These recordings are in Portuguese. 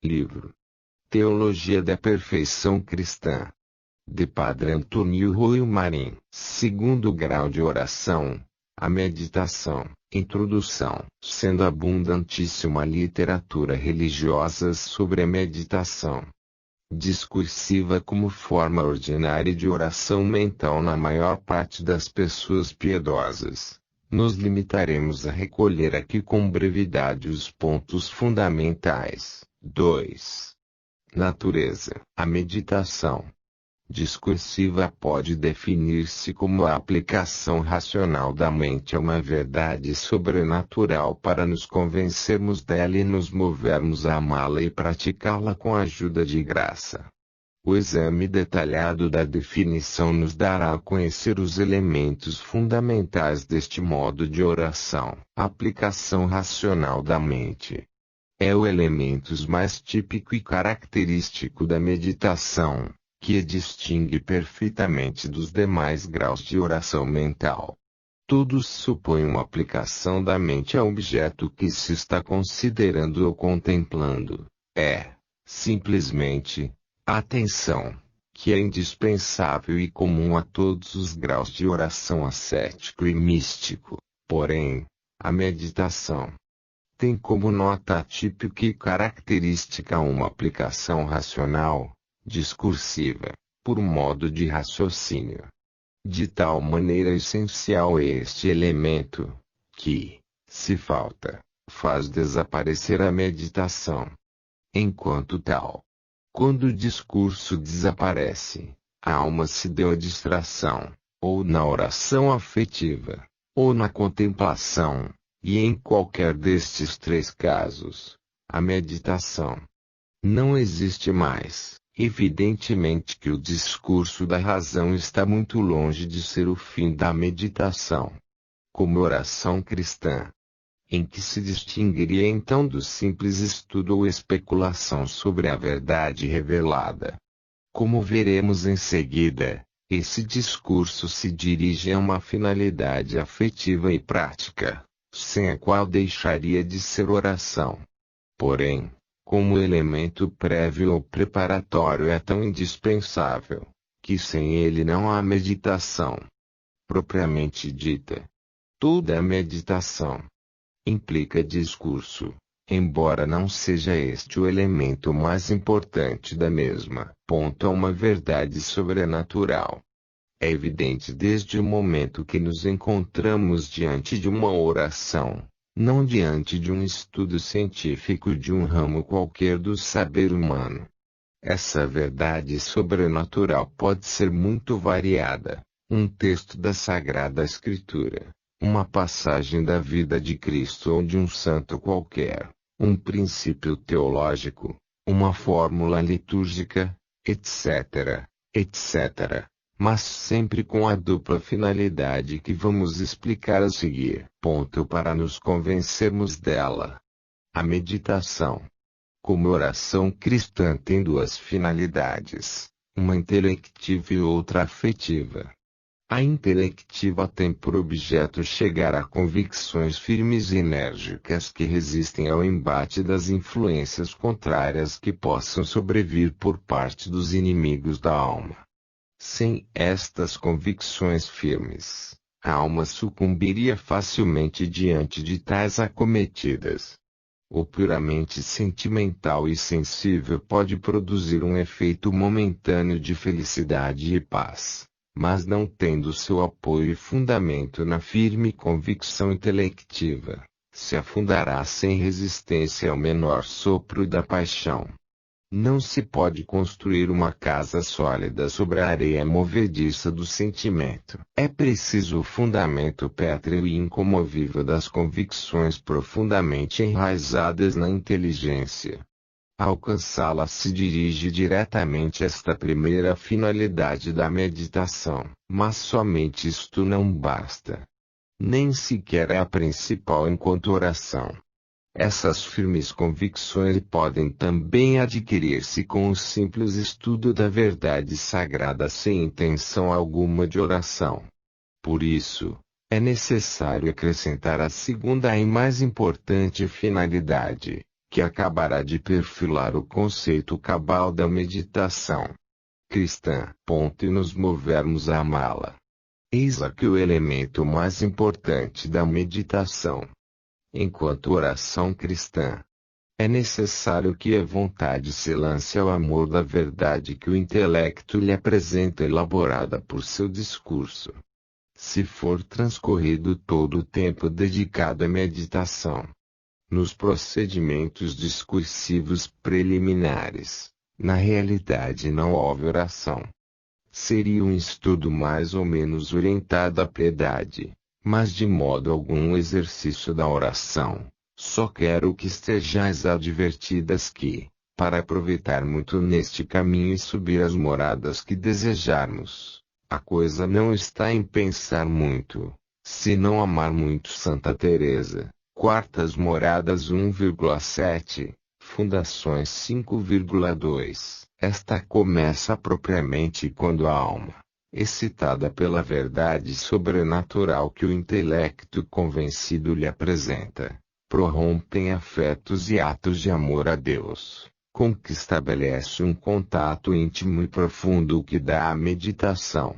Livro Teologia da Perfeição Cristã, de Padre Antônio Rui Marim. Segundo grau de oração, a meditação. Introdução. Sendo abundantíssima a literatura religiosa sobre a meditação discursiva como forma ordinária de oração mental na maior parte das pessoas piedosas, nos limitaremos a recolher aqui com brevidade os pontos fundamentais. 2. Natureza. A meditação discursiva pode definir-se como a aplicação racional da mente a uma verdade sobrenatural para nos convencermos dela e nos movermos a amá-la e praticá-la com a ajuda de graça. O exame detalhado da definição nos dará a conhecer os elementos fundamentais deste modo de oração. A aplicação racional da mente é o elemento mais típico e característico da meditação, que a distingue perfeitamente dos demais graus de oração mental. Todos supõem uma aplicação da mente ao objeto que se está considerando ou contemplando. É, simplesmente, a atenção, que é indispensável e comum a todos os graus de oração ascético e místico. Porém, a meditação tem como nota típica e característica uma aplicação racional, discursiva, por modo de raciocínio. De tal maneira essencial é este elemento, que, se falta, faz desaparecer a meditação. Enquanto tal, quando o discurso desaparece, a alma se deu à distração, ou na oração afetiva, ou na contemplação, e em qualquer destes três casos, a meditação não existe mais. Evidentemente que o discurso da razão está muito longe de ser o fim da meditação, como oração cristã, em que se distinguiria então do simples estudo ou especulação sobre a verdade revelada. Como veremos em seguida, esse discurso se dirige a uma finalidade afetiva e prática, sem a qual deixaria de ser oração. Porém, como elemento prévio ou preparatório é tão indispensável, que sem ele não há meditação propriamente dita. Toda a meditação implica discurso, embora não seja este o elemento mais importante da mesma. Ponto a uma verdade sobrenatural. É evidente desde o momento que nos encontramos diante de uma oração, não diante de um estudo científico de um ramo qualquer do saber humano. Essa verdade sobrenatural pode ser muito variada. Um texto da Sagrada Escritura, uma passagem da vida de Cristo ou de um santo qualquer, um princípio teológico, uma fórmula litúrgica, etc., etc., mas sempre com a dupla finalidade que vamos explicar a seguir. Ponto para nos convencermos dela. A meditação, como oração cristã, tem duas finalidades, uma intelectiva e outra afetiva. A intelectiva tem por objeto chegar a convicções firmes e enérgicas que resistem ao embate das influências contrárias que possam sobrevir por parte dos inimigos da alma. Sem estas convicções firmes, a alma sucumbiria facilmente diante de tais acometidas. O puramente sentimental e sensível pode produzir um efeito momentâneo de felicidade e paz, mas não tendo seu apoio e fundamento na firme convicção intelectiva, se afundará sem resistência ao menor sopro da paixão. Não se pode construir uma casa sólida sobre a areia movediça do sentimento. É preciso o fundamento pétreo e incomovível das convicções profundamente enraizadas na inteligência. A alcançá-la se dirige diretamente esta primeira finalidade da meditação, mas somente isto não basta. Nem sequer é a principal enquanto oração. Essas firmes convicções podem também adquirir-se com o simples estudo da verdade sagrada sem intenção alguma de oração. Por isso, é necessário acrescentar a segunda e mais importante finalidade, que acabará de perfilar o conceito cabal da meditação cristã. E nos movermos a amá-la. Eis aqui o elemento mais importante da meditação. Enquanto oração cristã, é necessário que a vontade se lance ao amor da verdade que o intelecto lhe apresenta elaborada por seu discurso. Se for transcorrido todo o tempo dedicado à meditação, nos procedimentos discursivos preliminares, na realidade não houve oração. Seria um estudo mais ou menos orientado à piedade, mas de modo algum um exercício da oração. Só quero que estejais advertidas que, para aproveitar muito neste caminho e subir as moradas que desejarmos, a coisa não está em pensar muito, senão amar muito. Santa Teresa, Quartas Moradas 1,7, Fundações 5,2. Esta começa propriamente quando a alma, excitada pela verdade sobrenatural que o intelecto convencido lhe apresenta, prorrompe em afetos e atos de amor a Deus, com que estabelece um contato íntimo e profundo que dá à meditação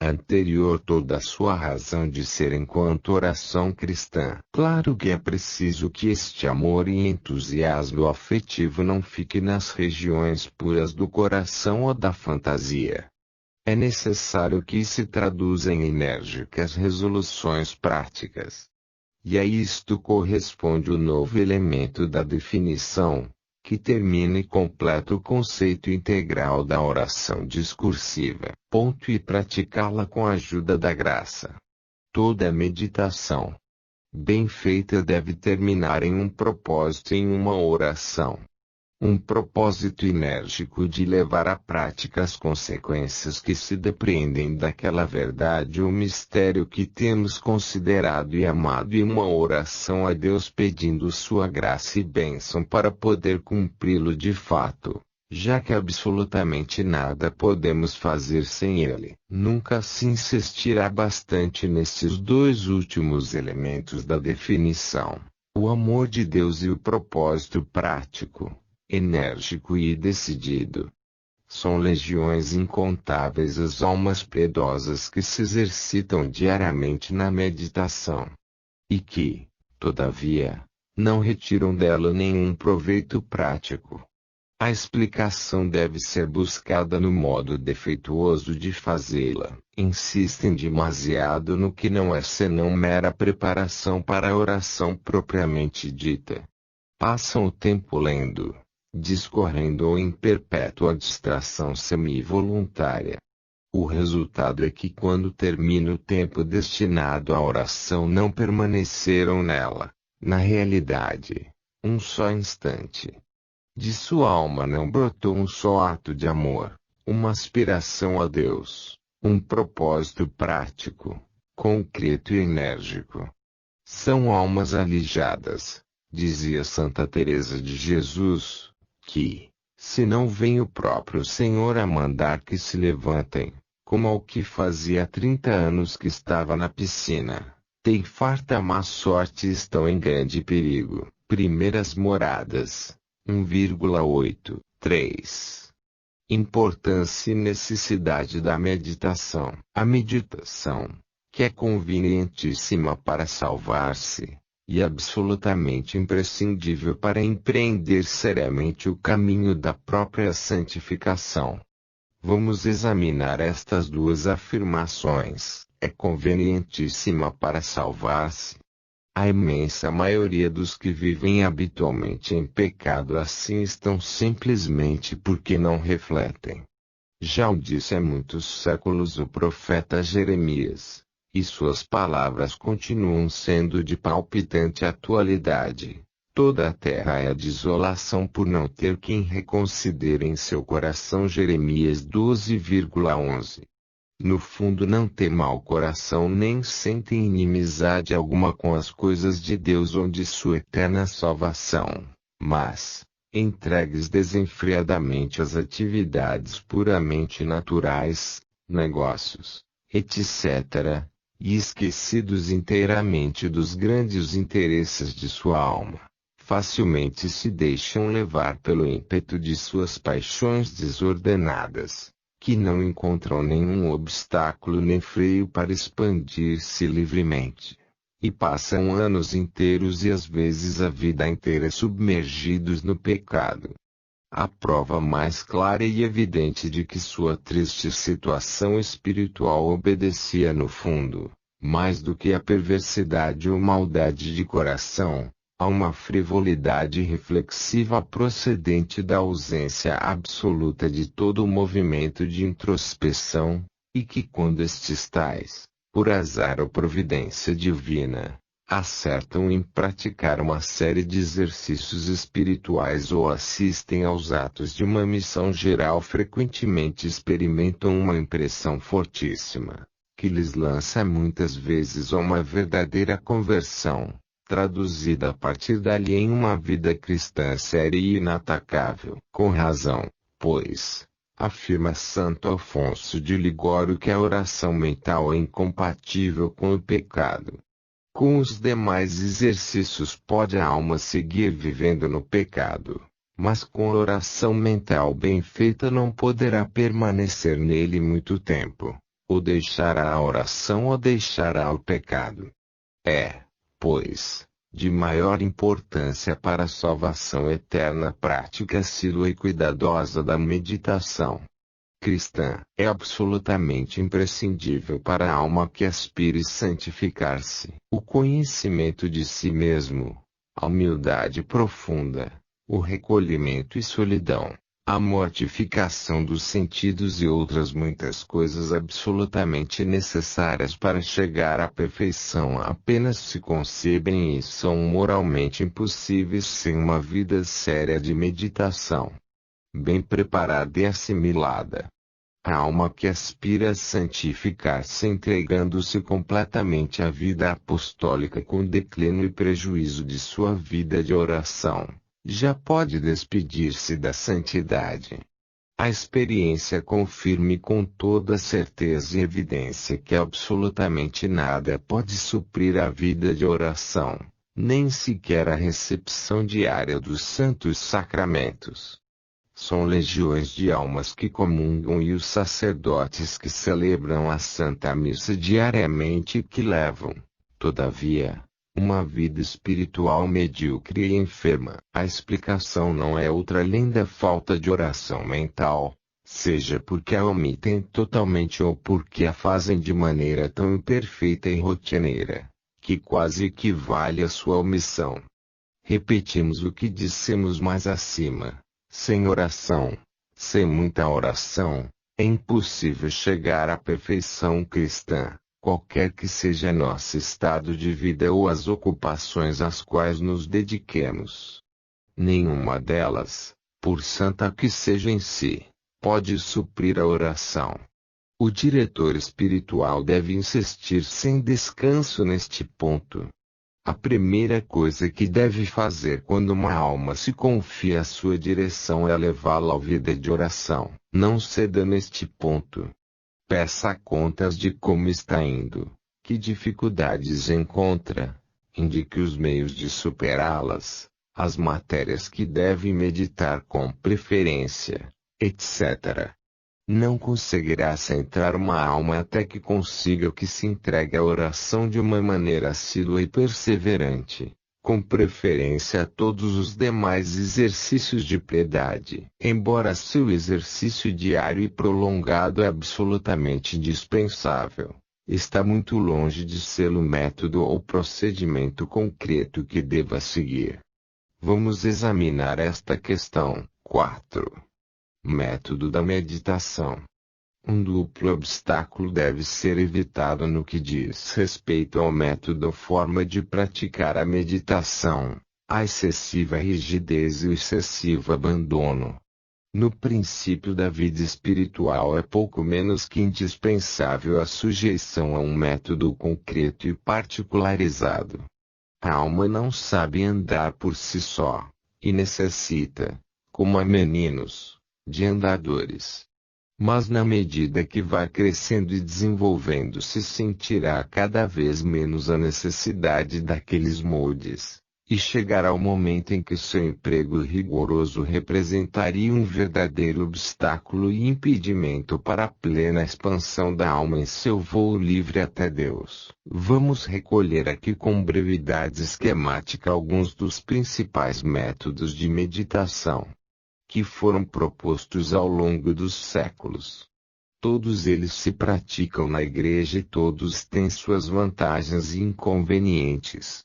anterior toda a sua razão de ser enquanto oração cristã. Claro que é preciso que este amor e entusiasmo afetivo não fique nas regiões puras do coração ou da fantasia. É necessário que se traduza em enérgicas resoluções práticas. E a isto corresponde o novo elemento da definição, que termina e completa o conceito integral da oração discursiva. E praticá-la com a ajuda da graça. Toda meditação bem feita deve terminar em um propósito, em uma oração. Um propósito enérgico de levar à prática as consequências que se depreendem daquela verdade ou mistério que temos considerado e amado, e uma oração a Deus pedindo sua graça e bênção para poder cumpri-lo de fato, já que absolutamente nada podemos fazer sem ele. Nunca se insistirá bastante nestes dois últimos elementos da definição: o amor de Deus e o propósito prático, enérgico e decidido. São legiões incontáveis as almas piedosas que se exercitam diariamente na meditação, e que, todavia, não retiram dela nenhum proveito prático. A explicação deve ser buscada no modo defeituoso de fazê-la. Insistem demasiado no que não é senão mera preparação para a oração propriamente dita. Passam o tempo lendo, discorrendo ou em perpétua distração semi-voluntária. O resultado é que quando termina o tempo destinado à oração não permaneceram nela, na realidade, um só instante. De sua alma não brotou um só ato de amor, uma aspiração a Deus, um propósito prático, concreto e enérgico. São almas alijadas, dizia Santa Teresa de Jesus, que, se não vem o próprio Senhor a mandar que se levantem, como ao que fazia 30 anos que estava na piscina, tem farta má sorte e estão em grande perigo. Primeiras Moradas 1,8, 3. Importância e necessidade da meditação. A meditação, que é convenientíssima para salvar-se, e absolutamente imprescindível para empreender seriamente o caminho da própria santificação. Vamos examinar estas duas afirmações. É convenientíssima para salvar-se. A imensa maioria dos que vivem habitualmente em pecado assim estão simplesmente porque não refletem. Já o disse há muitos séculos o profeta Jeremias, e suas palavras continuam sendo de palpitante atualidade. Toda a terra é a desolação por não ter quem reconsidere em seu coração. Jeremias 12,11. No fundo não tem mau coração nem sentem inimizade alguma com as coisas de Deus ou de sua eterna salvação, mas, entregues desenfreadamente às atividades puramente naturais, negócios, etc., e esquecidos inteiramente dos grandes interesses de sua alma, facilmente se deixam levar pelo ímpeto de suas paixões desordenadas, que não encontram nenhum obstáculo nem freio para expandir-se livremente. E passam anos inteiros e às vezes a vida inteira submergidos no pecado. A prova mais clara e evidente de que sua triste situação espiritual obedecia no fundo, mais do que a perversidade ou maldade de coração, a uma frivolidade reflexiva procedente da ausência absoluta de todo o movimento de introspeção, e que quando estes tais, por azar ou providência divina, acertam em praticar uma série de exercícios espirituais ou assistem aos atos de uma missão geral, frequentemente experimentam uma impressão fortíssima, que lhes lança muitas vezes a uma verdadeira conversão, traduzida a partir dali em uma vida cristã séria e inatacável. Com razão, pois, afirma Santo Afonso de Ligório que a oração mental é incompatível com o pecado. Com os demais exercícios pode a alma seguir vivendo no pecado, mas com a oração mental bem feita não poderá permanecer nele muito tempo, ou deixará a oração ou deixará o pecado. É, pois, de maior importância para a salvação eterna a prática assídua e cuidadosa da meditação cristã. É absolutamente imprescindível para a alma que aspire santificar-se, o conhecimento de si mesmo, a humildade profunda, o recolhimento e solidão, a mortificação dos sentidos e outras muitas coisas absolutamente necessárias para chegar à perfeição apenas se concebem e são moralmente impossíveis sem uma vida séria de meditação, bem preparada e assimilada. A alma que aspira a santificar-se entregando-se completamente à vida apostólica com declínio e prejuízo de sua vida de oração, já pode despedir-se da santidade. A experiência confirme com toda certeza e evidência que absolutamente nada pode suprir a vida de oração, nem sequer a recepção diária dos santos sacramentos. São legiões de almas que comungam e os sacerdotes que celebram a Santa Missa diariamente e que levam, todavia, uma vida espiritual medíocre e enferma. A explicação não é outra além da falta de oração mental, seja porque a omitem totalmente ou porque a fazem de maneira tão imperfeita e rotineira, que quase equivale à sua omissão. Repetimos o que dissemos mais acima. Sem oração, sem muita oração, é impossível chegar à perfeição cristã, qualquer que seja nosso estado de vida ou as ocupações às quais nos dediquemos. Nenhuma delas, por santa que seja em si, pode suprir a oração. O diretor espiritual deve insistir sem descanso neste ponto. A primeira coisa que deve fazer quando uma alma se confia à sua direção é levá-la à vida de oração. Não ceda neste ponto. Peça contas de como está indo, que dificuldades encontra, indique os meios de superá-las, as matérias que deve meditar com preferência, etc. Não conseguirá centrar uma alma até que consiga que se entregue à oração de uma maneira assídua e perseverante, com preferência a todos os demais exercícios de piedade. Embora seu exercício diário e prolongado é absolutamente indispensável, está muito longe de ser o método ou procedimento concreto que deva seguir. Vamos examinar esta questão. 4. Método da meditação. Um duplo obstáculo deve ser evitado no que diz respeito ao método ou forma de praticar a meditação, a excessiva rigidez e o excessivo abandono. No princípio da vida espiritual é pouco menos que indispensável a sujeição a um método concreto e particularizado. A alma não sabe andar por si só, e necessita, como a meninos, de andadores. Mas na medida que vai crescendo e desenvolvendo-se sentirá cada vez menos a necessidade daqueles moldes, E chegará o momento em que seu emprego rigoroso representaria um verdadeiro obstáculo e impedimento para a plena expansão da alma em seu voo livre até Deus. Vamos recolher aqui com brevidade esquemática alguns dos principais métodos de meditação que foram propostos ao longo dos séculos. Todos eles se praticam na igreja e todos têm suas vantagens e inconvenientes.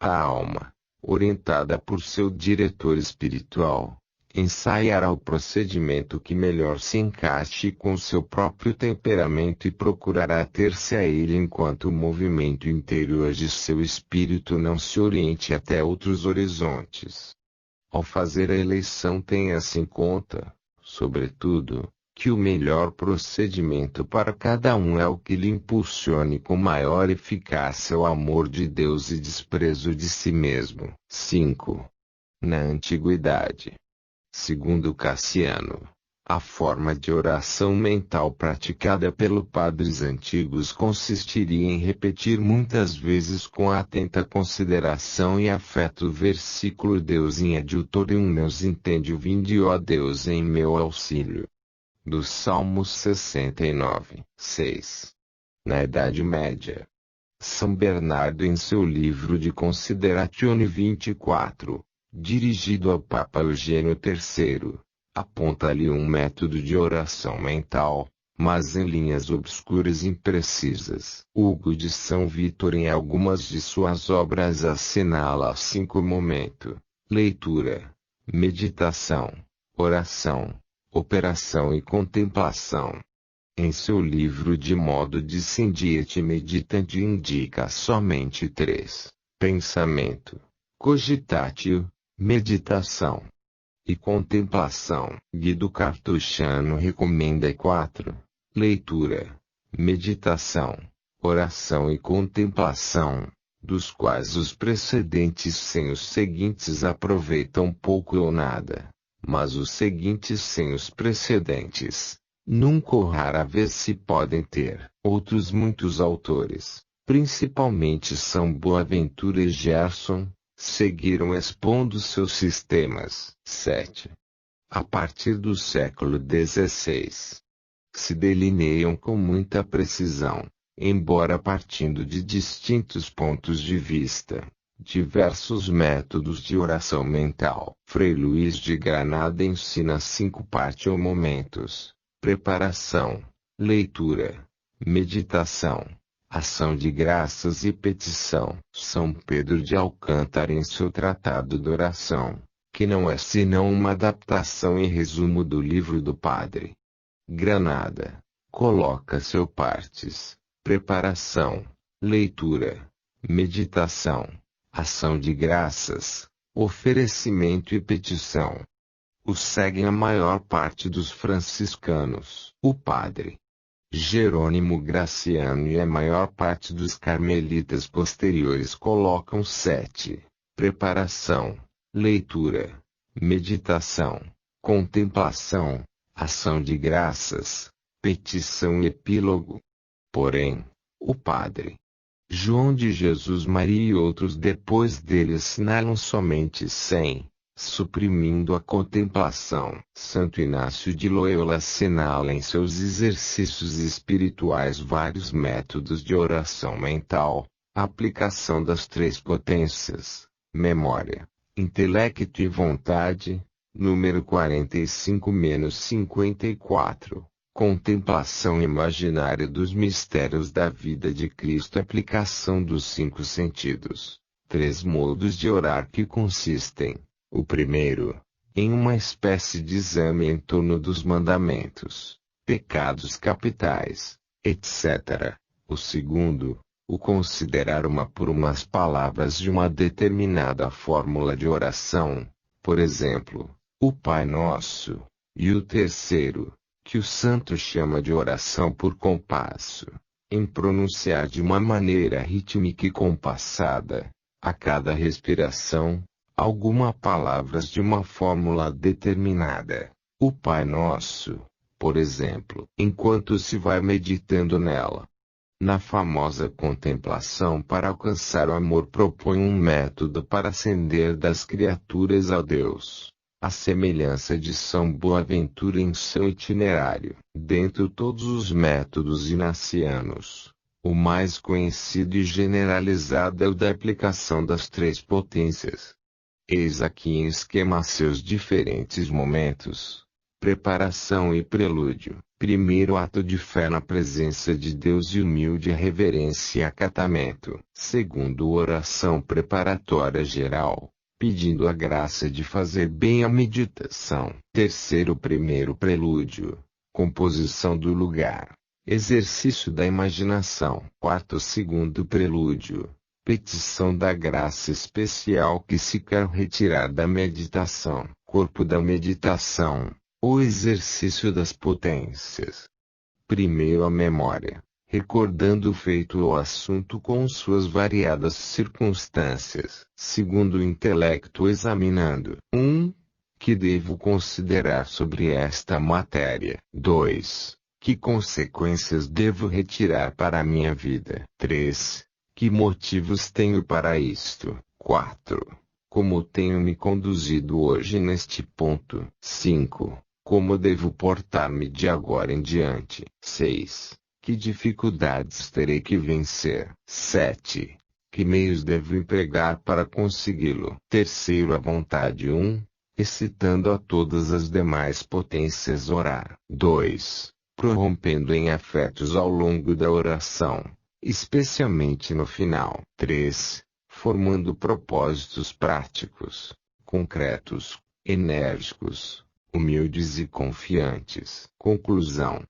A alma, orientada por seu diretor espiritual, ensaiará o procedimento que melhor se encaixe com seu próprio temperamento e procurará ter-se a ele enquanto o movimento interior de seu espírito não se oriente até outros horizontes. Ao fazer a eleição, tenha-se em conta, sobretudo, que o melhor procedimento para cada um é o que lhe impulsione com maior eficácia o amor de Deus e desprezo de si mesmo. 5. Na antiguidade, segundo Cassiano, a forma de oração mental praticada pelos padres antigos consistiria em repetir muitas vezes com atenta consideração e afeto o versículo Deus in adiutorium meus intendio vinde ó Deus em meu auxílio, do Salmo 69, 6. Na Idade Média, São Bernardo em seu livro de Consideratione 24, dirigido ao Papa Eugênio III, aponta-lhe um método de oração mental, mas em linhas obscuras e imprecisas. Hugo de São Vítor em algumas de suas obras assinala assim como momento: leitura, meditação, oração, operação e contemplação. Em seu livro De modo discendiente meditante indica somente 3: pensamento, cogitatio, meditação e contemplação. Guido Cartuchano recomenda 4: leitura, meditação, oração e contemplação, dos quais os precedentes sem os seguintes aproveitam pouco ou nada, mas os seguintes sem os precedentes, nunca ou rara vez se podem ter. Outros muitos autores, principalmente São Boaventura e Gerson, seguiram expondo seus sistemas. 7. A partir do século XVI, se delineiam com muita precisão, embora partindo de distintos pontos de vista, diversos métodos de oração mental. Frei Luís de Granada ensina 5 partes ou momentos: preparação, leitura, meditação, ação de graças e petição. São Pedro de Alcântara em seu Tratado de Oração, que não é senão uma adaptação e resumo do livro do Padre Granada, coloca seu partes: preparação, leitura, meditação, ação de graças, oferecimento e petição. O seguem a maior parte dos franciscanos. O padre Jerônimo Graciano e a maior parte dos carmelitas posteriores colocam 7: preparação, leitura, meditação, contemplação, ação de graças, petição e epílogo. Porém, o padre João de Jesus Maria e outros depois dele assinalam somente 100, suprimindo a contemplação. Santo Inácio de Loyola assinala em seus exercícios espirituais vários métodos de oração mental, aplicação das 3 potências, memória, intelecto e vontade, número 45-54. Contemplação imaginária dos mistérios da vida de Cristo. Aplicação dos 5 sentidos. 3 modos de orar que consistem: o primeiro, em uma espécie de exame em torno dos mandamentos, pecados capitais, etc. O segundo, o considerar uma por umas palavras de uma determinada fórmula de oração, por exemplo, o Pai Nosso. E o terceiro, que o santo chama de oração por compasso, em pronunciar de uma maneira rítmica e compassada, a cada respiração, alguma palavras de uma fórmula determinada. O Pai Nosso, por exemplo, enquanto se vai meditando nela. Na famosa contemplação para alcançar o amor propõe um método para ascender das criaturas ao Deus, à semelhança de São Boaventura em seu itinerário. Dentre todos os métodos inacianos, o mais conhecido e generalizado é o da aplicação das três potências. Eis aqui em esquema seus diferentes momentos: preparação e prelúdio. Primeiro ato de fé na presença de Deus e humilde reverência e acatamento. Segundo, oração preparatória geral, pedindo a graça de fazer bem a meditação. Terceiro, primeiro prelúdio, composição do lugar, exercício da imaginação. Quarto, segundo prelúdio, petição da graça especial que se quer retirar da meditação. Corpo da meditação, o exercício das potências. Primeiro, a memória, recordando o feito ou assunto com suas variadas circunstâncias. Segundo, o intelecto, examinando: 1. Que devo considerar sobre esta matéria? 2. Que consequências devo retirar para a minha vida? 3. Que motivos tenho para isto? 4. Como tenho me conduzido hoje neste ponto? 5. Como devo portar-me de agora em diante? 6. Que dificuldades terei que vencer? 7. Que meios devo empregar para consegui-lo? Terceiro, a vontade. 1. Excitando a todas as demais potências orar. 2. Prorrompendo em afetos ao longo da oração, especialmente no final. 3. Formando propósitos práticos, concretos, enérgicos, humildes e confiantes. Conclusão.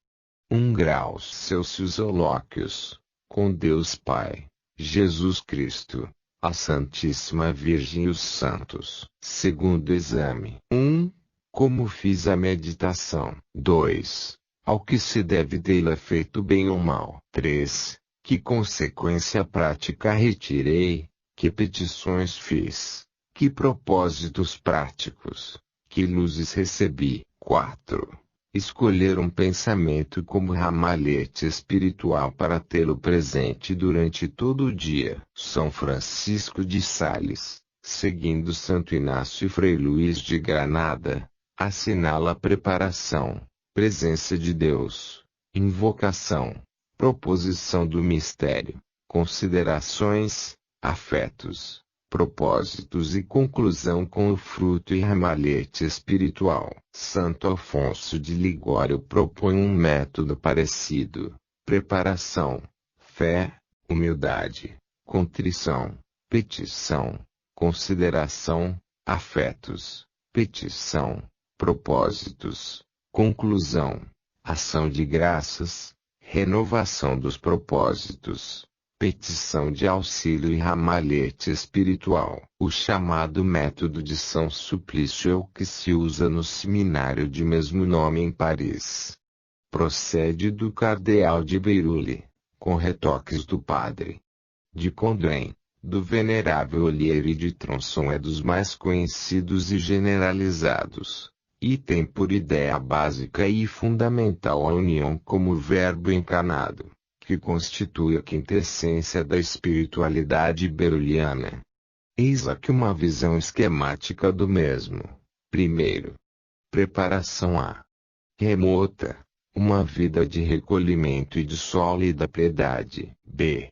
1 graus Celsius Holóquios, com Deus Pai, Jesus Cristo, a Santíssima Virgem e os Santos. Segundo exame. 1. Como fiz a meditação? 2. Ao que se deve dela feito bem ou mal? 3. Que consequência prática retirei? Que petições fiz? Que propósitos práticos? Que luzes recebi? 4. Escolher um pensamento como ramalhete espiritual para tê-lo presente durante todo o dia. São Francisco de Sales, seguindo Santo Inácio e Frei Luís de Granada, assinala a preparação, presença de Deus, invocação, proposição do mistério, considerações, afetos, propósitos e conclusão com o fruto e ramalhete espiritual. Santo Afonso de Ligório propõe um método parecido: preparação, fé, humildade, contrição, petição, consideração, afetos, petição, propósitos, conclusão, ação de graças, renovação dos propósitos, petição de auxílio e ramalhete espiritual. O chamado método de São Suplício é o que se usa no seminário de mesmo nome em Paris. Procede do cardeal de Beirule, com retoques do padre de Condren, do venerável Olieri de Tronçon. É dos mais conhecidos e generalizados, e tem por ideia básica e fundamental a união como verbo encarnado, que constitui a quintessência da espiritualidade beruliana. Eis aqui uma visão esquemática do mesmo. Primeiro, preparação a remota, uma vida de recolhimento e de sólida piedade. B.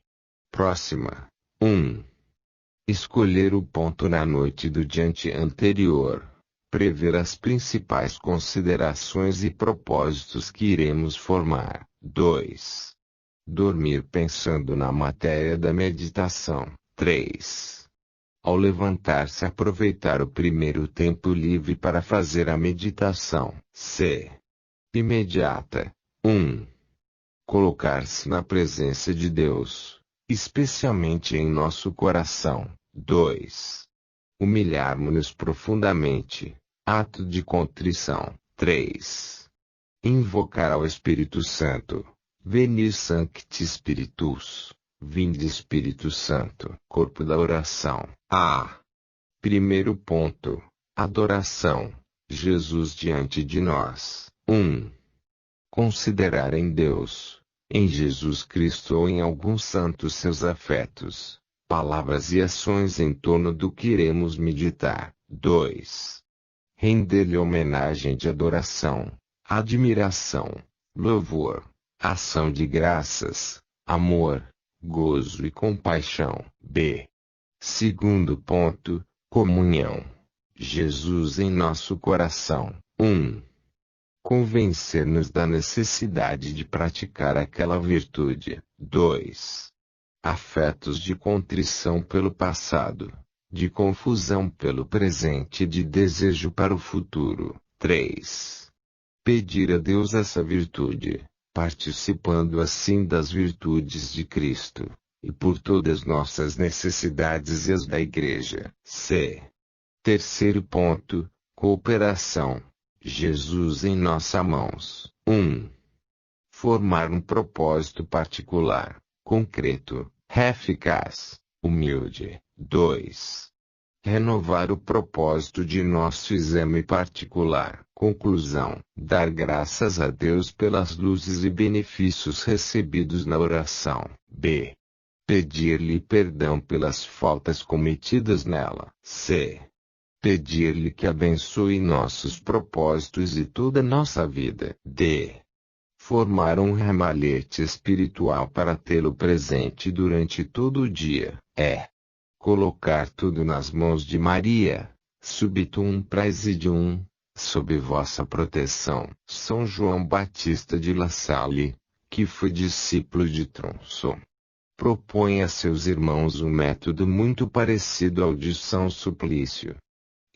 Próxima. 1. Escolher o ponto na noite do dia anterior. Prever as principais considerações e propósitos que iremos formar. 2. Dormir pensando na matéria da meditação. 3. Ao levantar-se, aproveitar o primeiro tempo livre para fazer a meditação. C. Imediata. 1. Colocar-se na presença de Deus, especialmente em nosso coração. 2. Humilharmos-nos profundamente. Ato de contrição. 3. Invocar ao Espírito Santo. Veni Sancti Spiritus, vinde Espírito Santo. Corpo da oração. A. Primeiro ponto. Adoração. Jesus diante de nós. 1. Considerar em Deus, em Jesus Cristo ou em alguns santos seus afetos, palavras e ações em torno do que iremos meditar. 2. Render-lhe homenagem de adoração, admiração, louvor, ação de graças, amor, gozo e compaixão. B. Segundo ponto, comunhão. Jesus em nosso coração. 1. Convencer-nos da necessidade de praticar aquela virtude. 2. Afetos de contrição pelo passado, de confusão pelo presente e de desejo para o futuro. 3. Pedir a Deus essa virtude, participando assim das virtudes de Cristo, e por todas nossas necessidades e as da Igreja. C. Terceiro ponto, cooperação. Jesus em nossas mãos. 1. Formar um propósito particular, concreto, eficaz, humilde. 2. Renovar o propósito de nosso exame particular. Conclusão. Dar graças a Deus pelas luzes e benefícios recebidos na oração. B. Pedir-lhe perdão pelas faltas cometidas nela. C. Pedir-lhe que abençoe nossos propósitos e toda nossa vida. D. Formar um ramalhete espiritual para tê-lo presente durante todo o dia. E. Colocar tudo nas mãos de Maria, subtum praesidium, sob vossa proteção. São João Batista de La Salle, que foi discípulo de Tronçon, propõe a seus irmãos um método muito parecido ao de São Suplício.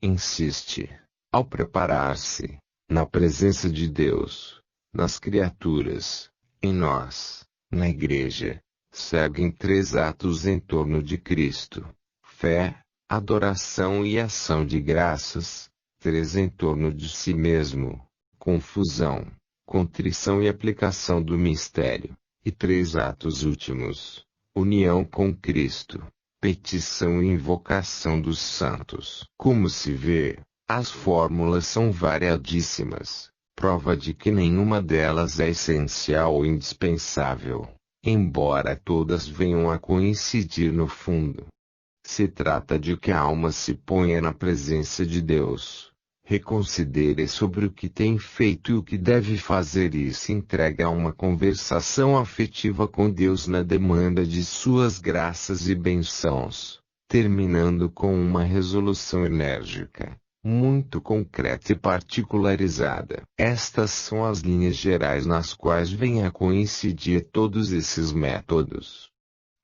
Insiste, ao preparar-se, na presença de Deus, nas criaturas, em nós, na Igreja, seguem 3 atos em torno de Cristo: fé, adoração e ação de graças; 3 em torno de si mesmo: confusão, contrição e aplicação do mistério; e 3 atos últimos: união com Cristo, petição e invocação dos santos. Como se vê, as fórmulas são variadíssimas, prova de que nenhuma delas é essencial ou indispensável, embora todas venham a coincidir no fundo. Se trata de que a alma se ponha na presença de Deus, reconsidere sobre o que tem feito e o que deve fazer e se entregue a uma conversação afetiva com Deus na demanda de suas graças e bênçãos, terminando com uma resolução enérgica, muito concreta e particularizada. Estas são as linhas gerais nas quais vêm a coincidir todos esses métodos.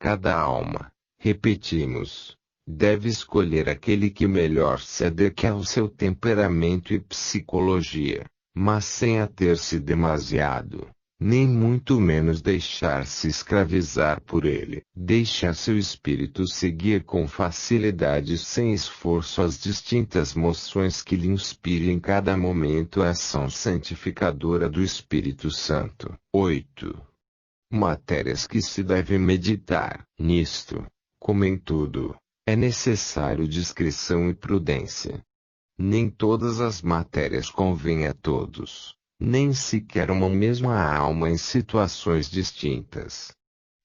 Cada alma, repetimos, deve escolher aquele que melhor se adequa ao seu temperamento e psicologia, mas sem ater-se demasiado, nem muito menos deixar-se escravizar por ele. Deixar seu espírito seguir com facilidade e sem esforço as distintas moções que lhe inspirem em cada momento a ação santificadora do Espírito Santo. 8. Matérias que se deve meditar. Nisto, como em tudo, é necessário discrição e prudência. Nem todas as matérias convêm a todos, nem sequer uma mesma alma em situações distintas.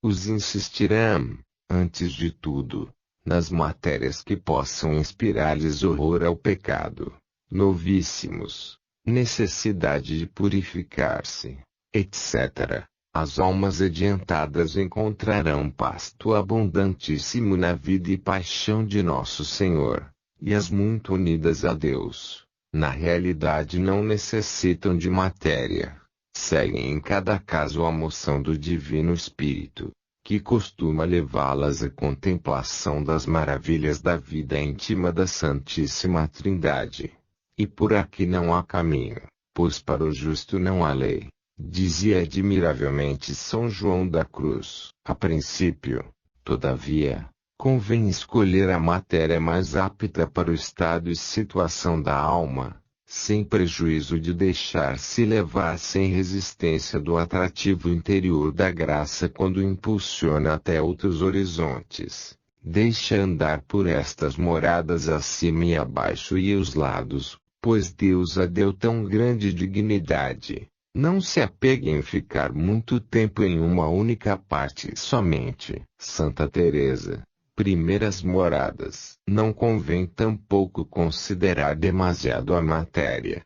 Os insistirão, antes de tudo, nas matérias que possam inspirar-lhes horror ao pecado, novíssimos, necessidade de purificar-se, etc. As almas adiantadas encontrarão pasto abundantíssimo na vida e paixão de nosso Senhor, e as muito unidas a Deus, na realidade não necessitam de matéria, seguem em cada caso a moção do Divino Espírito, que costuma levá-las à contemplação das maravilhas da vida íntima da Santíssima Trindade. E por aqui não há caminho, pois para o justo não há lei, dizia admiravelmente São João da Cruz. A princípio, todavia, convém escolher a matéria mais apta para o estado e situação da alma, sem prejuízo de deixar-se levar sem resistência do atrativo interior da graça quando impulsiona até outros horizontes. Deixa andar por estas moradas acima e abaixo e aos lados, pois Deus a deu tão grande dignidade, Não se apegue em ficar muito tempo em uma única parte somente. Santa Teresa. Primeiras moradas. Não convém tampouco considerar demasiado a matéria.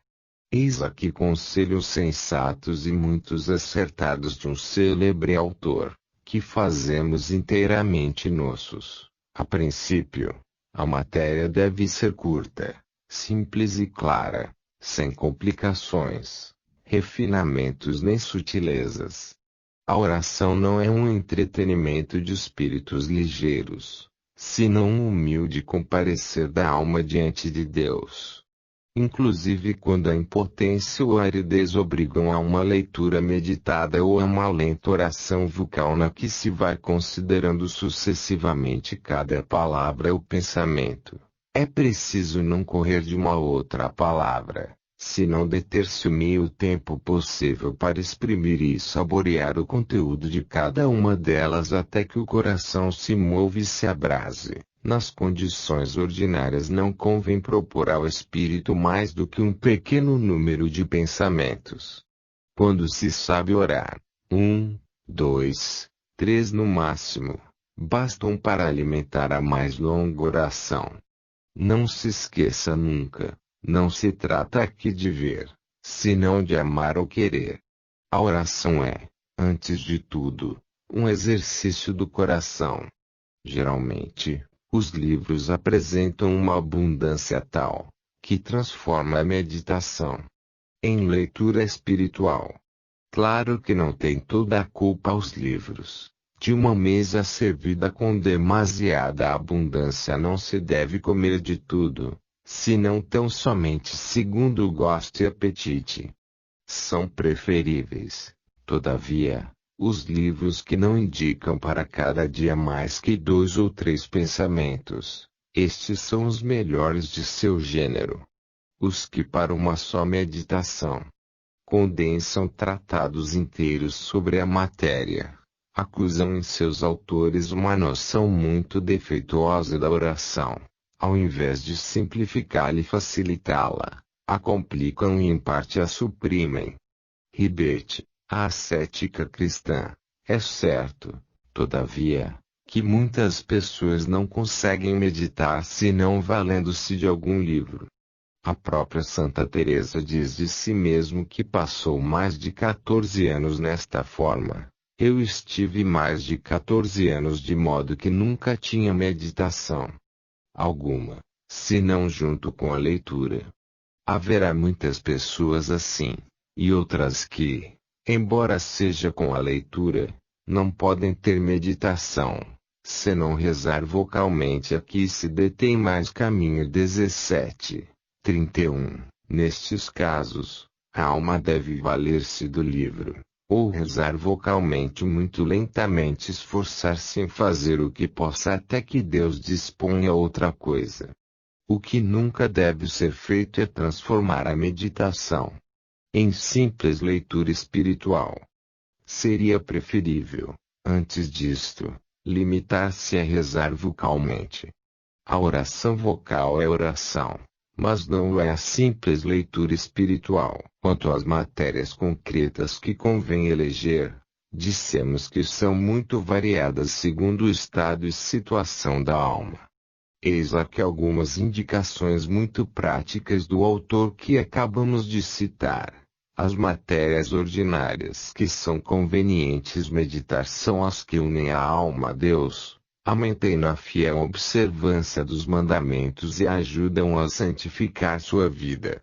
Eis aqui conselhos sensatos e muitos acertados de um célebre autor, que fazemos inteiramente nossos. A princípio, a matéria deve ser curta, simples e clara, sem complicações, refinamentos nem sutilezas. A oração não é um entretenimento de espíritos ligeiros, senão um humilde comparecer da alma diante de Deus. Inclusive quando a impotência ou a aridez obrigam a uma leitura meditada ou a uma lenta oração vocal na que se vai considerando sucessivamente cada palavra ou pensamento, é preciso não correr de uma a outra palavra, senão deter-se o meio tempo possível para exprimir e saborear o conteúdo de cada uma delas até que o coração se mova e se abrase. Nas condições ordinárias não convém propor ao espírito mais do que um pequeno número de pensamentos. Quando se sabe orar, 1, 2, 3 no máximo, bastam para alimentar a mais longa oração. Não se esqueça nunca, não se trata aqui de ver, senão de amar ou querer. A oração é, antes de tudo, um exercício do coração. Geralmente, os livros apresentam uma abundância tal, que transforma a meditação em leitura espiritual. Claro que não tem toda a culpa os livros. De uma mesa servida com demasiada abundância não se deve comer de tudo, senão tão somente segundo o gosto e apetite. São preferíveis, todavia, os livros que não indicam para cada dia mais que 2 ou 3 pensamentos. Estes são os melhores de seu gênero. Os que para uma só meditação condensam tratados inteiros sobre a matéria, acusam em seus autores uma noção muito defeituosa da oração. Ao invés de simplificá-la e facilitá-la, a complicam e em parte a suprimem. Ribete. A ascética cristã. É certo, todavia, que muitas pessoas não conseguem meditar senão valendo-se de algum livro. A própria Santa Teresa diz de si mesmo que passou mais de 14 anos nesta forma. Eu estive mais de 14 anos de modo que nunca tinha meditação alguma, senão junto com a leitura. Haverá muitas pessoas assim, e outras que, embora seja com a leitura, não podem ter meditação, senão rezar vocalmente. Aqui se detém mais caminho 17, 31. Nestes casos, a alma deve valer-se do livro, ou rezar vocalmente muito lentamente, esforçar-se em fazer o que possa até que Deus disponha outra coisa. O que nunca deve ser feito é transformar a meditação em simples leitura espiritual. Seria preferível, antes disto, limitar-se a rezar vocalmente. A oração vocal é oração, mas não é a simples leitura espiritual. Quanto às matérias concretas que convém eleger, dissemos que são muito variadas segundo o estado e situação da alma. Eis aqui algumas indicações muito práticas do autor que acabamos de citar. As matérias ordinárias que são convenientes meditar são as que unem a alma a Deus, a mantêm na fiel observância dos mandamentos e ajudam a santificar sua vida.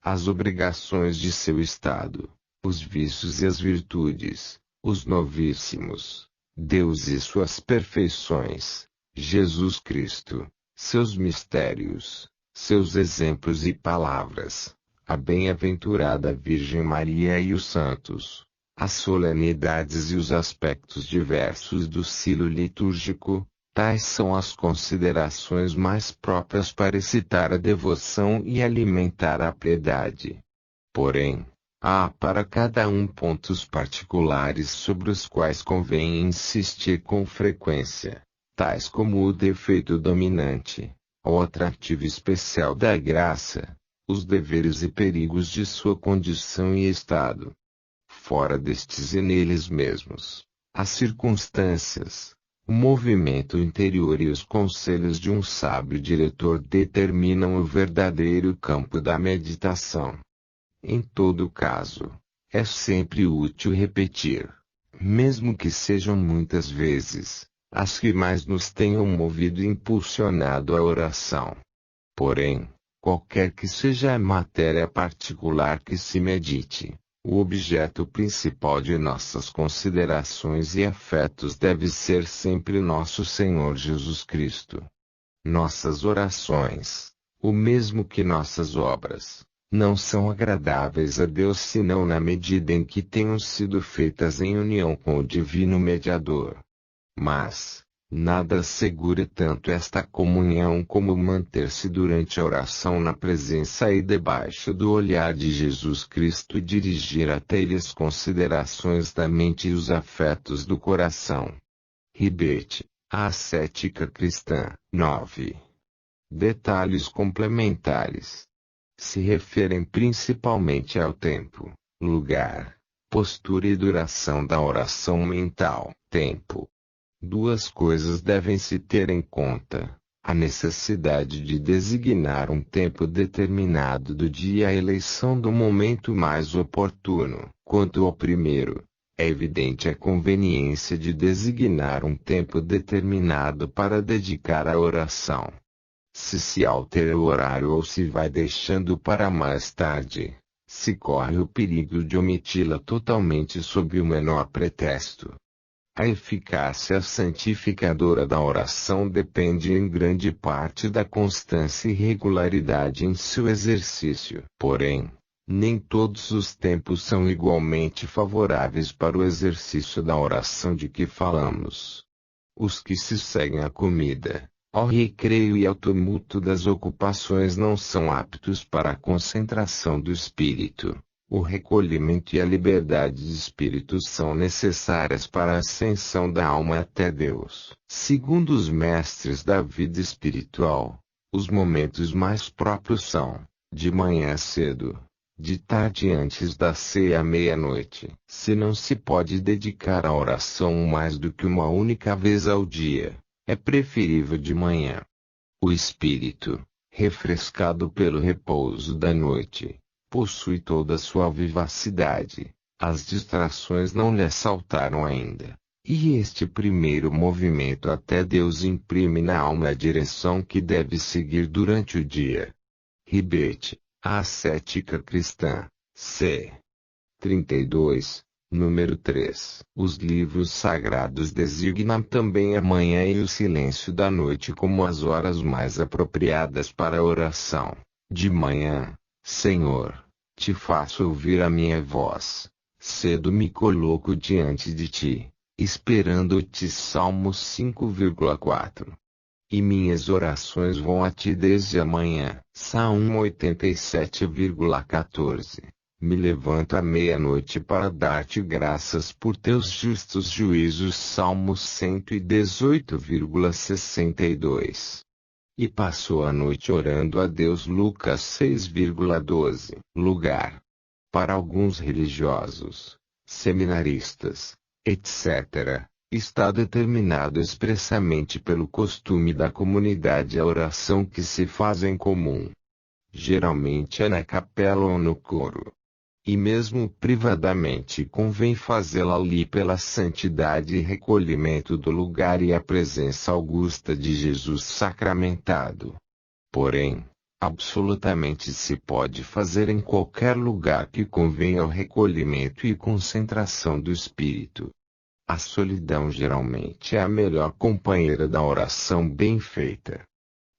As obrigações de seu estado, os vícios e as virtudes, os novíssimos, Deus e suas perfeições, Jesus Cristo, seus mistérios, seus exemplos e palavras, a bem-aventurada Virgem Maria e os santos, as solenidades e os aspectos diversos do ciclo litúrgico, tais são as considerações mais próprias para excitar a devoção e alimentar a piedade. Porém, há para cada um pontos particulares sobre os quais convém insistir com frequência, tais como o defeito dominante, o atrativo especial da graça, os deveres e perigos de sua condição e estado. fora destes e neles mesmos, as circunstâncias, o movimento interior e os conselhos de um sábio diretor determinam o verdadeiro campo da meditação. Em todo caso, é sempre útil repetir, mesmo que sejam muitas vezes, as que mais nos tenham movido e impulsionado à oração. Porém, qualquer que seja a matéria particular que se medite, o objeto principal de nossas considerações e afetos deve ser sempre nosso Senhor Jesus Cristo. Nossas orações, o mesmo que nossas obras, não são agradáveis a Deus senão na medida em que tenham sido feitas em união com o Divino Mediador. Mas, nada assegura tanto esta comunhão como manter-se durante a oração na presença e debaixo do olhar de Jesus Cristo e dirigir até ele as considerações da mente e os afetos do coração. Ribete, a ascética cristã. 9. Detalhes complementares. Se referem principalmente ao tempo, lugar, postura e duração da oração mental. Tempo. Duas coisas devem-se ter em conta: a necessidade de designar um tempo determinado do dia e a eleição do momento mais oportuno. Quanto ao primeiro, é evidente a conveniência de designar um tempo determinado para dedicar à oração. Se altera o horário ou se vai deixando para mais tarde, se corre o perigo de omiti-la totalmente sob o menor pretexto. A eficácia santificadora da oração depende em grande parte da constância e regularidade em seu exercício. Porém, nem todos os tempos são igualmente favoráveis para o exercício da oração de que falamos. Os que se seguem à comida, ao recreio e ao tumulto das ocupações não são aptos para a concentração do espírito. O recolhimento e a liberdade de espírito são necessárias para a ascensão da alma até Deus. Segundo os mestres da vida espiritual, os momentos mais próprios são, de manhã cedo, de tarde antes da ceia à meia-noite. Se não se pode dedicar à oração mais do que uma única vez ao dia, é preferível de manhã. O espírito, refrescado pelo repouso da noite, possui toda a sua vivacidade, as distrações não lhe assaltaram ainda, e este primeiro movimento até Deus imprime na alma a direção que deve seguir durante o dia. Ribete, a ascética cristã, c. 32, número 3. Os livros sagrados designam também a manhã e o silêncio da noite como as horas mais apropriadas para a oração. De manhã, Senhor, te faço ouvir a minha voz. Cedo me coloco diante de ti, esperando-te. Salmos 5,4. E minhas orações vão a ti desde a manhã. Salmo 87,14. Me levanto à meia-noite para dar-te graças por teus justos juízos. Salmos 118,62. E passou a noite orando a Deus. Lucas 6,12. Lugar. Para alguns religiosos, seminaristas, etc., está determinado expressamente pelo costume da comunidade a oração que se faz em comum. Geralmente é na capela ou no coro. E mesmo privadamente convém fazê-la ali pela santidade e recolhimento do lugar e a presença augusta de Jesus sacramentado. Porém, absolutamente se pode fazer em qualquer lugar que convenha ao recolhimento e concentração do espírito. A solidão geralmente é a melhor companheira da oração bem feita.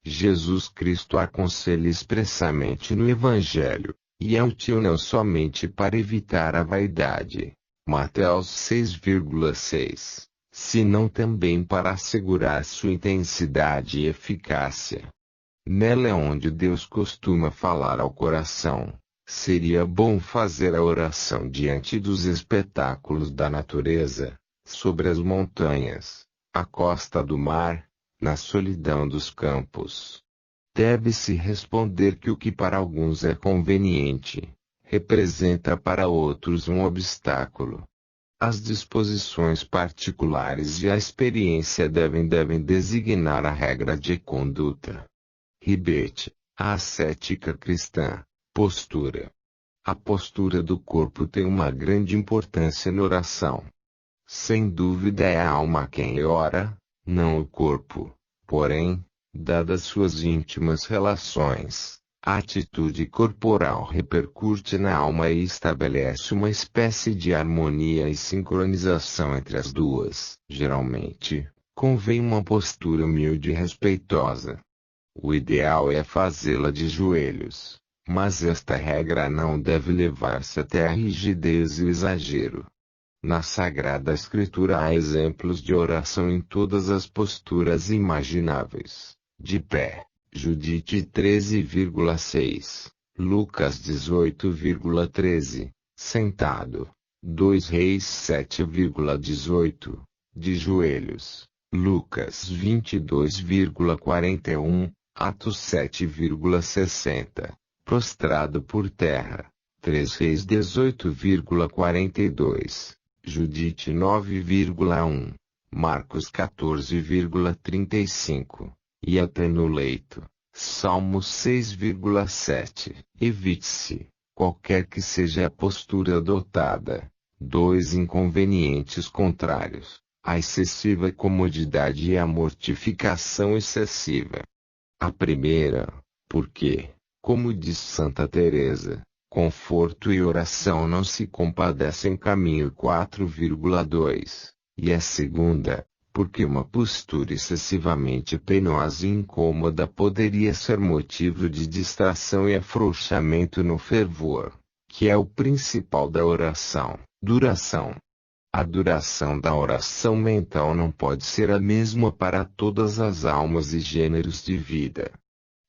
Jesus Cristo aconselha expressamente no Evangelho, e é útil não somente para evitar a vaidade, Mateus 6,6, senão também para assegurar sua intensidade e eficácia. Nela é onde Deus costuma falar ao coração. Seria bom fazer a oração diante dos espetáculos da natureza, sobre as montanhas, à costa do mar, na solidão dos campos. Deve-se responder que o que para alguns é conveniente, representa para outros um obstáculo. As disposições particulares e a experiência devem designar a regra de conduta. Ribete, a ascética cristã, postura. A postura do corpo tem uma grande importância na oração. Sem dúvida é a alma quem ora, não o corpo. Porém, dadas suas íntimas relações, a atitude corporal repercute na alma e estabelece uma espécie de harmonia e sincronização entre as duas. Geralmente, convém uma postura humilde e respeitosa. O ideal é fazê-la de joelhos, mas esta regra não deve levar-se até a rigidez e o exagero. Na Sagrada Escritura há exemplos de oração em todas as posturas imagináveis. De pé, Judite 13,6, Lucas 18,13, sentado, 2 Reis 7,18, de joelhos, Lucas 22,41, Atos 7,60, prostrado por terra, 3 Reis 18,42. Judite 9,1, Marcos 14,35, e até no leito, Salmos 6,7. Evite-se, qualquer que seja a postura adotada, dois inconvenientes contrários, a excessiva comodidade e a mortificação excessiva. A primeira, porque, como diz Santa Teresa, conforto e oração não se compadecem. Caminho 4,2. E a segunda, porque uma postura excessivamente penosa e incômoda poderia ser motivo de distração e afrouxamento no fervor, que é o principal da oração. Duração. A duração da oração mental não pode ser a mesma para todas as almas e gêneros de vida.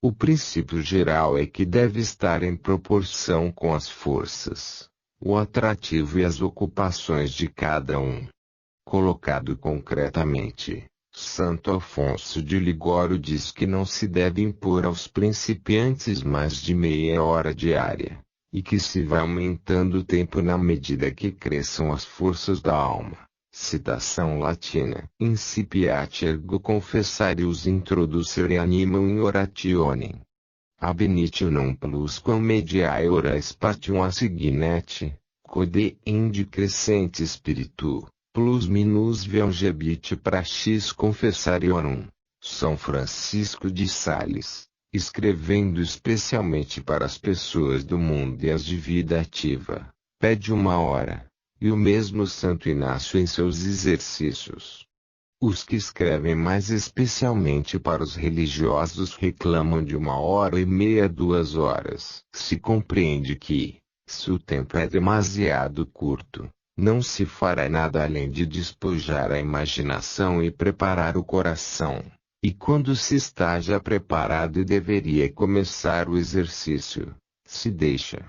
O princípio geral é que deve estar em proporção com as forças, o atrativo e as ocupações de cada um. Colocado concretamente, Santo Afonso de Ligório diz que não se deve impor aos principiantes mais de meia hora diária, e que se vai aumentando o tempo na medida que cresçam as forças da alma. Citação latina. Incipiat ergo confessarius introducere animum in orationem. Ab initio non plusquam mediae orais partium assignet, quod inde crescente spiritu, plus minus veongebit praxis confessariorum. São Francisco de Sales, escrevendo especialmente para as pessoas do mundo e as de vida ativa, pede 1 hora. E o mesmo Santo Inácio em seus exercícios. Os que escrevem mais especialmente para os religiosos reclamam de 1 hora e meia, 2 horas. Se compreende que, se o tempo é demasiado curto, não se fará nada além de despojar a imaginação e preparar o coração. E quando se está já preparado e deveria começar o exercício, se deixa.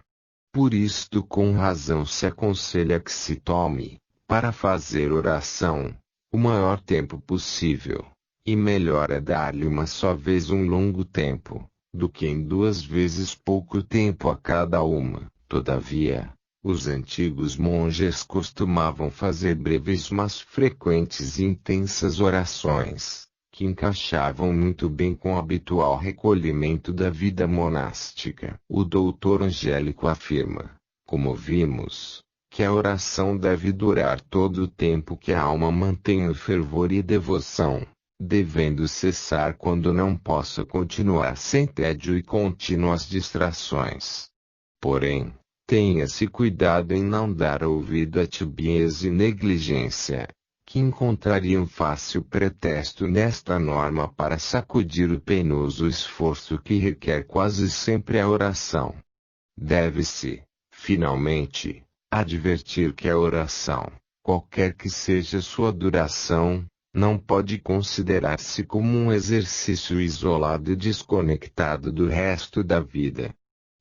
Por isto com razão se aconselha que se tome, para fazer oração, o maior tempo possível, e melhor é dar-lhe uma só vez um longo tempo, do que em 2 vezes pouco tempo a cada uma. Todavia, os antigos monges costumavam fazer breves mas frequentes e intensas orações, que encaixavam muito bem com o habitual recolhimento da vida monástica. O doutor Angélico afirma, como vimos, que a oração deve durar todo o tempo que a alma mantém o fervor e devoção, devendo cessar quando não possa continuar sem tédio e contínuas distrações. Porém, tenha-se cuidado em não dar ouvido à tibieza e negligência, que encontrariam fácil pretexto nesta norma para sacudir o penoso esforço que requer quase sempre a oração. Deve-se, finalmente, advertir que a oração, qualquer que seja sua duração, não pode considerar-se como um exercício isolado e desconectado do resto da vida.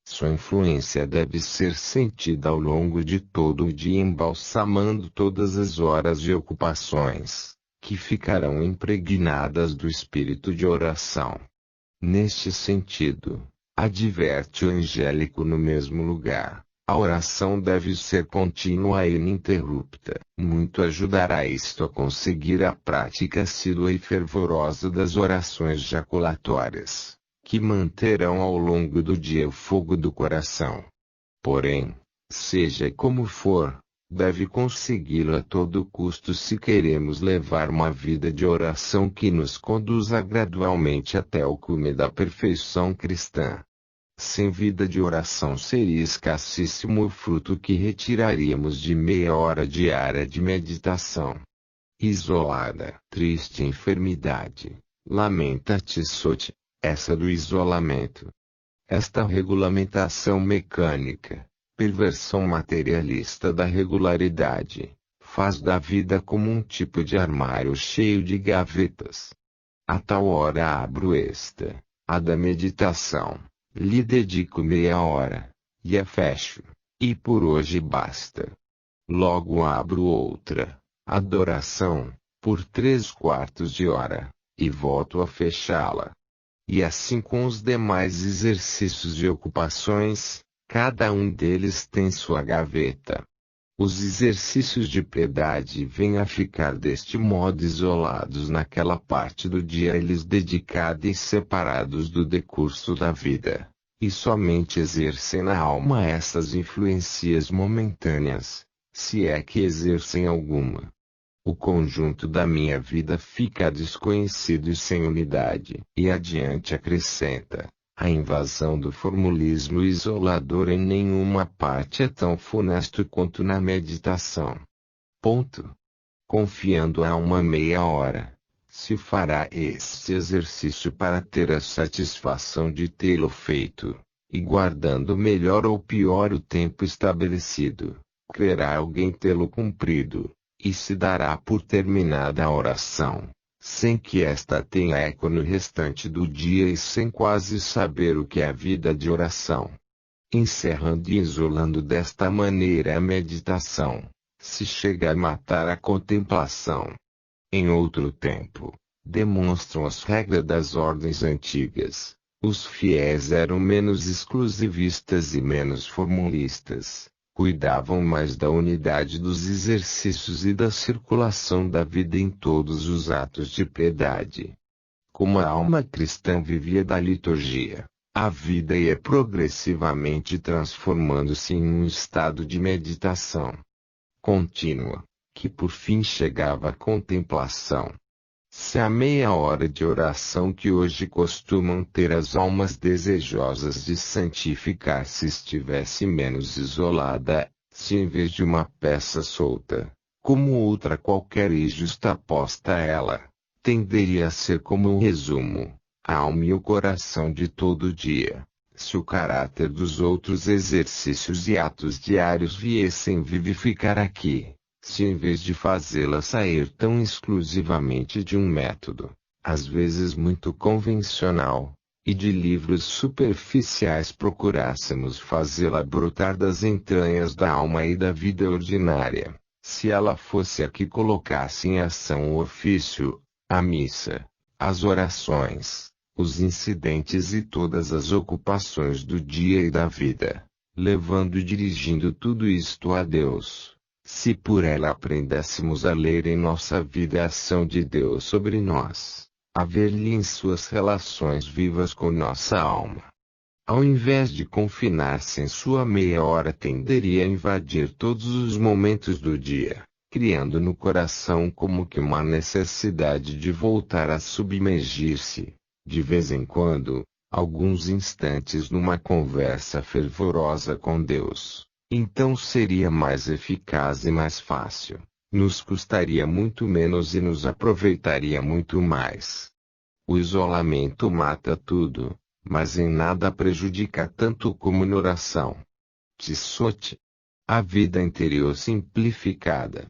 Sua influência deve ser sentida ao longo de todo o dia, embalsamando todas as horas e ocupações, que ficarão impregnadas do espírito de oração. Neste sentido, adverte o Angélico no mesmo lugar, A oração deve ser contínua e ininterrupta. Muito ajudará isto a conseguir a prática assídua e fervorosa das orações jaculatórias, que manterão ao longo do dia o fogo do coração. Porém, seja como for, deve consegui-lo a todo custo se queremos levar uma vida de oração que nos conduza gradualmente até o cume da perfeição cristã. Sem vida de oração seria escassíssimo o fruto que retiraríamos de meia hora diária de meditação. Isolada, triste enfermidade, lamenta-te sote, essa do isolamento. Esta regulamentação mecânica, perversão materialista da regularidade, faz da vida como um tipo de armário cheio de gavetas. A tal hora abro esta, a da meditação. Lhe dedico meia hora, e a fecho, e por hoje basta. Logo abro outra, adoração, por 3/4 de hora, e volto a fechá-la. E assim com os demais exercícios e ocupações, cada um deles tem sua gaveta. Os exercícios de piedade vêm a ficar deste modo isolados naquela parte do dia eles dedicada e separados do decurso da vida, e somente exercem na alma essas influências momentâneas, se é que exercem alguma. O conjunto da minha vida fica desconhecido e sem unidade. E adiante acrescenta: a invasão do formulismo isolador em nenhuma parte é tão funesto quanto na meditação. Ponto. Confiando a uma meia hora, se fará este exercício para ter a satisfação de tê-lo feito, e guardando melhor ou pior o tempo estabelecido, crerá alguém tê-lo cumprido, e se dará por terminada a oração, sem que esta tenha eco no restante do dia e sem quase saber o que é a vida de oração. Encerrando e isolando desta maneira a meditação, se chega a matar a contemplação. Em outro tempo, demonstram as regras das ordens antigas, os fiéis eram menos exclusivistas e menos formulistas, cuidavam mais da unidade dos exercícios e da circulação da vida em todos os atos de piedade. Como a alma cristã vivia da liturgia, a vida ia progressivamente transformando-se em um estado de meditação contínua, que por fim chegava à contemplação. Se a meia hora de oração que hoje costumam ter as almas desejosas de santificar-se estivesse menos isolada, se em vez de uma peça solta, como outra qualquer e justaposta a ela, tenderia a ser como um resumo, a alma e o coração de todo dia, se o caráter dos outros exercícios e atos diários viessem vivificar aqui. Se em vez de fazê-la sair tão exclusivamente de um método, às vezes muito convencional, e de livros superficiais procurássemos fazê-la brotar das entranhas da alma e da vida ordinária, se ela fosse a que colocasse em ação o ofício, a missa, as orações, os incidentes e todas as ocupações do dia e da vida, levando e dirigindo tudo isto a Deus. Se por ela aprendêssemos a ler em nossa vida a ação de Deus sobre nós, a ver-lhe em suas relações vivas com nossa alma, ao invés de confinar-se em sua meia hora tenderia a invadir todos os momentos do dia, criando no coração como que uma necessidade de voltar a submergir-se, de vez em quando, alguns instantes numa conversa fervorosa com Deus. Então seria mais eficaz e mais fácil, nos custaria muito menos e nos aproveitaria muito mais. O isolamento mata tudo, mas em nada prejudica tanto como na oração. Tissote. A vida interior simplificada,